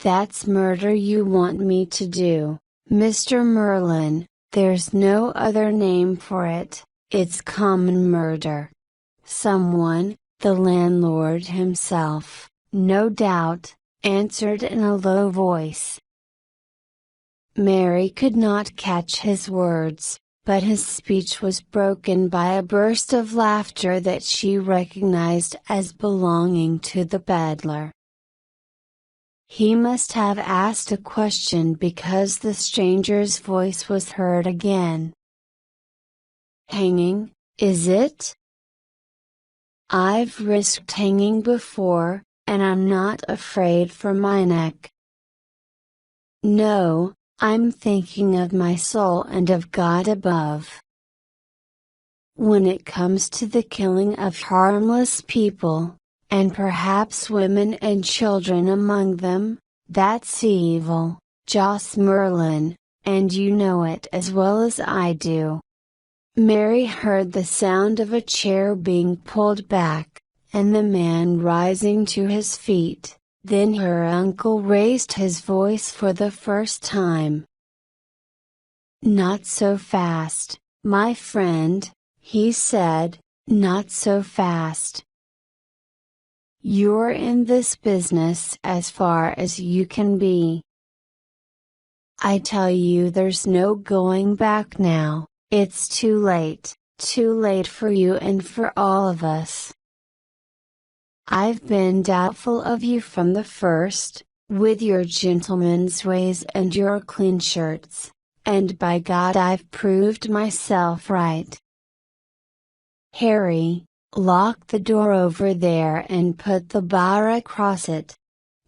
"That's murder you want me to do, Mr. Merlin, there's no other name for it, it's common murder. Someone, the landlord himself, no doubt, answered in a low voice. Mary could not catch his words, but his speech was broken by a burst of laughter that she recognized as belonging to the peddler. He must have asked a question because the stranger's voice was heard again. "Hanging, is it? I've risked hanging before, and I'm not afraid for my neck. No, I'm thinking of my soul and of God above. When it comes to the killing of harmless people, and perhaps women and children among them, that's evil, Joss Merlin, and you know it as well as I do." Mary heard the sound of a chair being pulled back, and the man rising to his feet. Then her uncle raised his voice for the first time. "Not so fast, my friend," he said, "not so fast. You're in this business as far as you can be. I tell you there's no going back now, it's too late for you and for all of us. I've been doubtful of you from the first, with your gentleman's ways and your clean shirts, and by God I've proved myself right. Harry, lock the door over there and put the bar across it."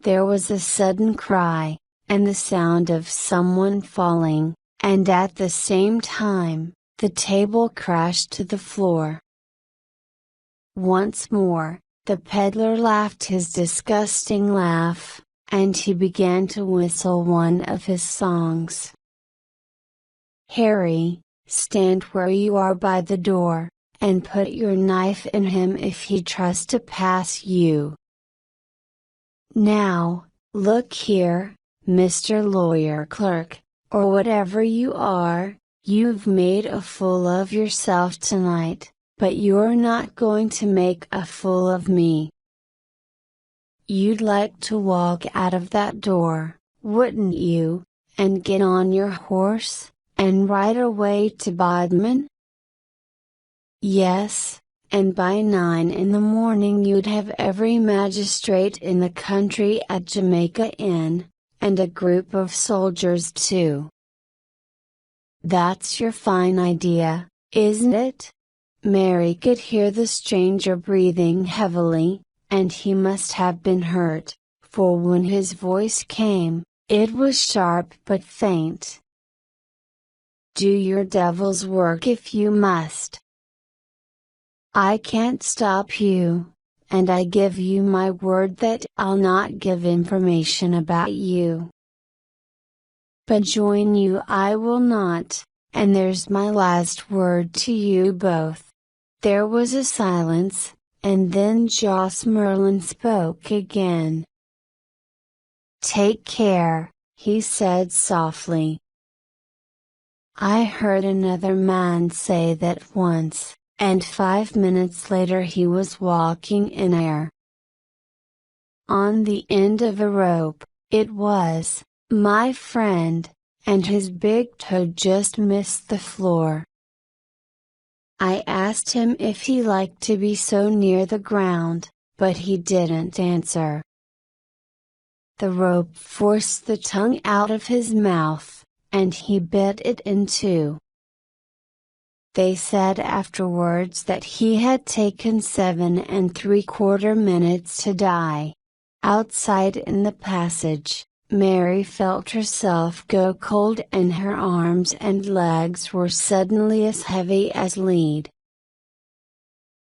There was a sudden cry, and the sound of someone falling, and at the same time, the table crashed to the floor. Once more, the peddler laughed his disgusting laugh, and he began to whistle one of his songs. "Harry, stand where you are by the door, and put your knife in him if he tries to pass you. Now, look here, Mr. Lawyer Clerk, or whatever you are, you've made a fool of yourself tonight, but you're not going to make a fool of me. You'd like to walk out of that door, wouldn't you, and get on your horse, and ride away to Bodmin? Yes, and by 9 in the morning you'd have every magistrate in the country at Jamaica Inn, and a group of soldiers too. That's your fine idea, isn't it? Mary could hear the stranger breathing heavily, and he must have been hurt, for when his voice came, it was sharp but faint. Do your devil's work if you must. I can't stop you, and I give you my word that I'll not give information about you. But join you I will not, and there's my last word to you both. There was a silence, and then Joss Merlin spoke again. Take care, he said softly. I heard another man say that once, and 5 minutes later he was walking in air. On the end of a rope, it was, my friend, and his big toe just missed the floor. I asked him if he liked to be so near the ground, but he didn't answer. The rope forced the tongue out of his mouth, and he bit it in two. They said afterwards that he had taken 7¾ minutes to die. Outside in the passage, Mary felt herself go cold and her arms and legs were suddenly as heavy as lead.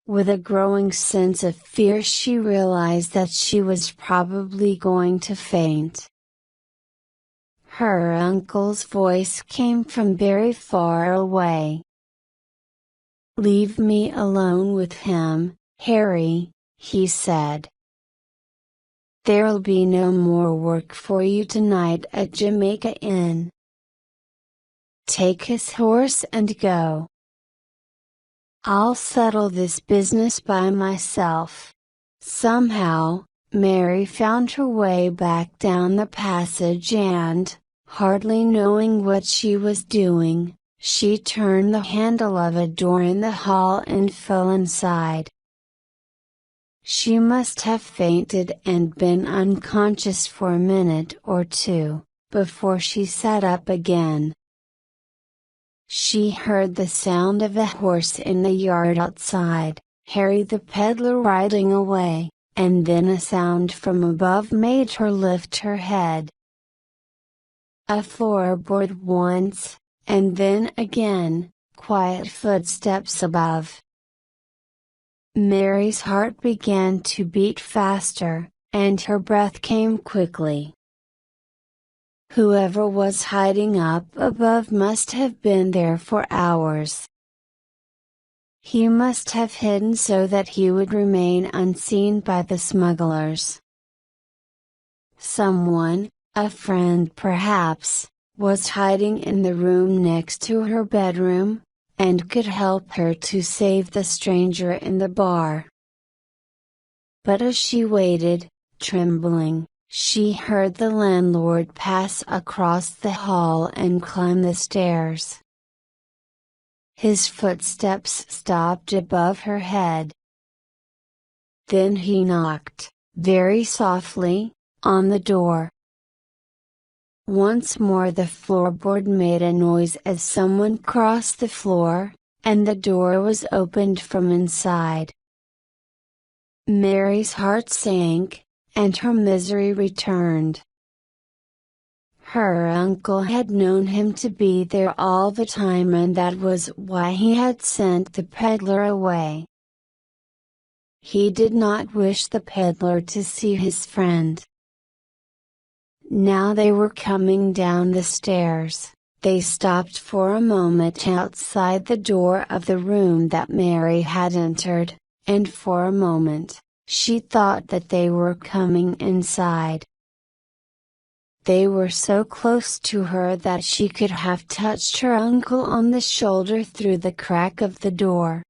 With a growing sense of fear she realized that she was probably going to faint. Her uncle's voice came from very far away. Leave me alone with him, Harry, he said. There'll be no more work for you tonight at Jamaica Inn. Take his horse and go. I'll settle this business by myself. Somehow, Mary found her way back down the passage and, hardly knowing what she was doing, she turned the handle of a door in the hall and fell inside. She must have fainted and been unconscious for a minute or two, before she sat up again. She heard the sound of a horse in the yard outside, Harry the peddler riding away, and then a sound from above made her lift her head. A floorboard once, and then again, quiet footsteps above. Mary's heart began to beat faster, and her breath came quickly. Whoever was hiding up above must have been there for hours. He must have hidden so that he would remain unseen by the smugglers. Someone, a friend perhaps, was hiding in the room next to her bedroom, and could help her to save the stranger in the bar. But as she waited, trembling, she heard the landlord pass across the hall and climb the stairs. His footsteps stopped above her head. Then he knocked, very softly, on the door. Once more the floorboard made a noise as someone crossed the floor, and the door was opened from inside. Mary's heart sank, and her misery returned. Her uncle had known him to be there all the time, and that was why he had sent the peddler away. He did not wish the peddler to see his friend. Now they were coming down the stairs. They stopped for a moment outside the door of the room that Mary had entered, and for a moment, she thought that they were coming inside. They were so close to her that she could have touched her uncle on the shoulder through the crack of the door.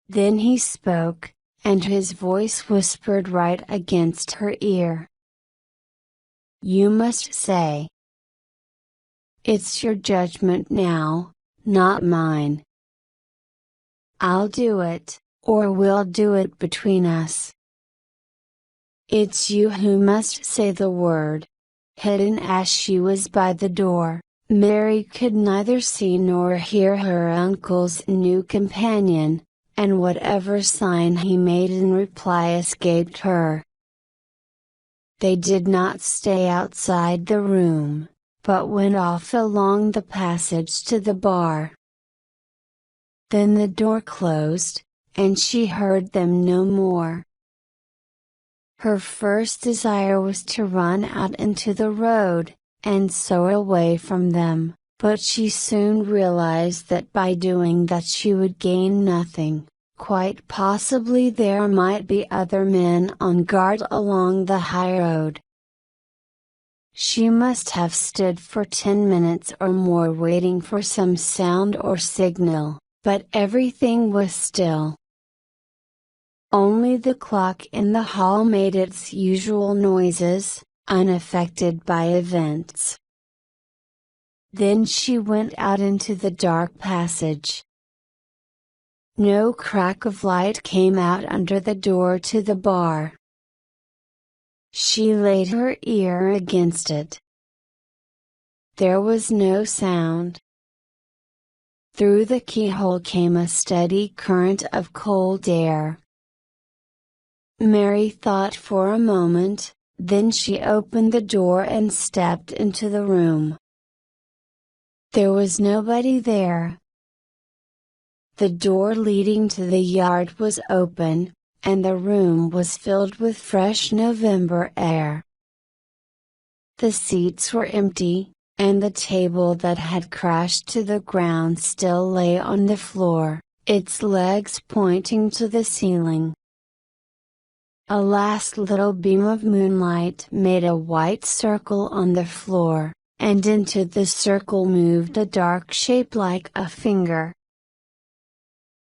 Then he spoke, and his voice whispered right against her ear. You must say. It's your judgment now, not mine. I'll do it, or we'll do it between us. It's you who must say the word. Hidden as she was by the door, Mary could neither see nor hear her uncle's new companion, and whatever sign he made in reply escaped her. They did not stay outside the room, but went off along the passage to the bar. Then the door closed, and she heard them no more. Her first desire was to run out into the road, and so away from them, but she soon realized that by doing that she would gain nothing. Quite possibly there might be other men on guard along the high road. She must have stood for 10 minutes or more waiting for some sound or signal, but everything was still. Only the clock in the hall made its usual noises, unaffected by events. Then she went out into the dark passage. No crack of light came out under the door to the bar. She laid her ear against it. There was no sound. Through the keyhole came a steady current of cold air. Mary thought for a moment, then she opened the door and stepped into the room. There was nobody there. The door leading to the yard was open, and the room was filled with fresh November air. The seats were empty, and the table that had crashed to the ground still lay on the floor, its legs pointing to the ceiling. A last little beam of moonlight made a white circle on the floor, and into the circle moved a dark shape like a finger.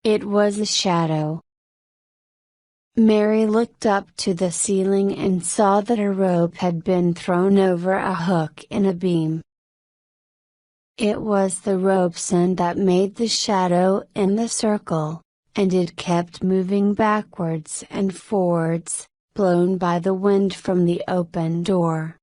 It was a shadow. Mary looked up to the ceiling and saw that a rope had been thrown over a hook in a beam. It was the rope's end that made the shadow in the circle, and it kept moving backwards and forwards, blown by the wind from the open door.